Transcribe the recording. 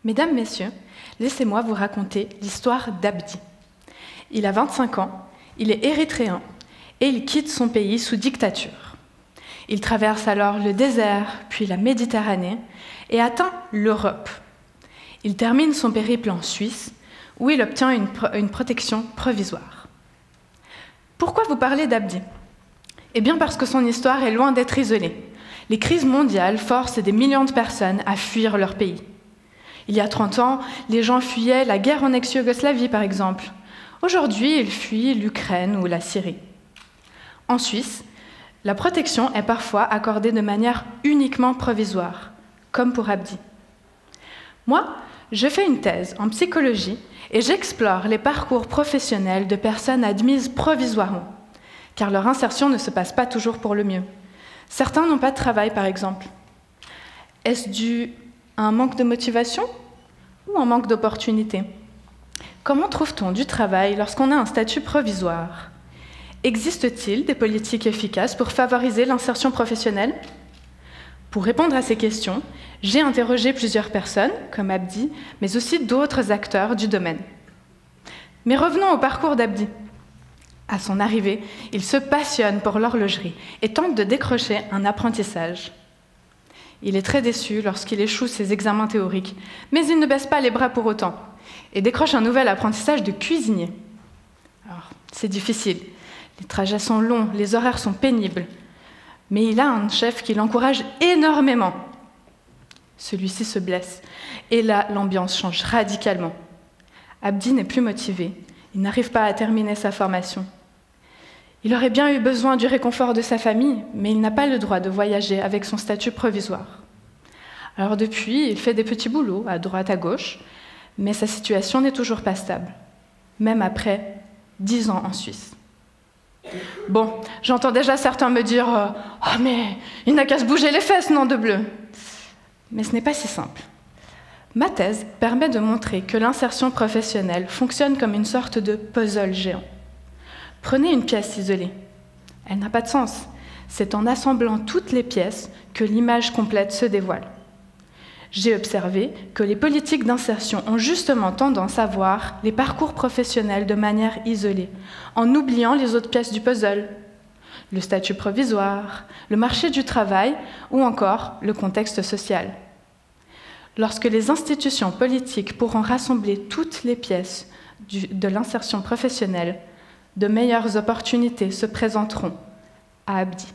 Mesdames, Messieurs, laissez-moi vous raconter l'histoire d'Abdi. Il a 25 ans, il est érythréen et il quitte son pays sous dictature. Il traverse alors le désert, puis la Méditerranée et atteint l'Europe. Il termine son périple en Suisse, où il obtient une protection provisoire. Pourquoi vous parler d'Abdi ? Eh bien parce que son histoire est loin d'être isolée. Les crises mondiales forcent des millions de personnes à fuir leur pays. Il y a 30 ans, les gens fuyaient la guerre en ex-Yougoslavie, par exemple. Aujourd'hui, ils fuient l'Ukraine ou la Syrie. En Suisse, la protection est parfois accordée de manière uniquement provisoire, comme pour Abdi. Moi, je fais une thèse en psychologie et j'explore les parcours professionnels de personnes admises provisoirement, car leur insertion ne se passe pas toujours pour le mieux. Certains n'ont pas de travail, par exemple. Est-ce dû à un manque de motivation ou un manque d'opportunité ? Comment trouve-t-on du travail lorsqu'on a un statut provisoire ? Existe-t-il des politiques efficaces pour favoriser l'insertion professionnelle ? Pour répondre à ces questions, j'ai interrogé plusieurs personnes, comme Abdi, mais aussi d'autres acteurs du domaine. Mais revenons au parcours d'Abdi. À son arrivée, il se passionne pour l'horlogerie et tente de décrocher un apprentissage. Il est très déçu lorsqu'il échoue ses examens théoriques, mais il ne baisse pas les bras pour autant et décroche un nouvel apprentissage de cuisinier. Alors, c'est difficile, les trajets sont longs, les horaires sont pénibles, mais il a un chef qui l'encourage énormément. Celui-ci se blesse, et là, l'ambiance change radicalement. Abdi n'est plus motivé, il n'arrive pas à terminer sa formation. Il aurait bien eu besoin du réconfort de sa famille, mais il n'a pas le droit de voyager avec son statut provisoire. Alors depuis, il fait des petits boulots à droite à gauche, mais sa situation n'est toujours pas stable, même après 10 ans en Suisse. Bon, j'entends déjà certains me dire « Oh mais il n'a qu'à se bouger les fesses, nom de bleu !» Mais ce n'est pas si simple. Ma thèse permet de montrer que l'insertion professionnelle fonctionne comme une sorte de puzzle géant. Prenez une pièce isolée. Elle n'a pas de sens. C'est en assemblant toutes les pièces que l'image complète se dévoile. J'ai observé que les politiques d'insertion ont justement tendance à voir les parcours professionnels de manière isolée, en oubliant les autres pièces du puzzle. Le statut provisoire, le marché du travail ou encore le contexte social. Lorsque les institutions politiques pourront rassembler toutes les pièces de l'insertion professionnelle, de meilleures opportunités se présenteront à Abdi.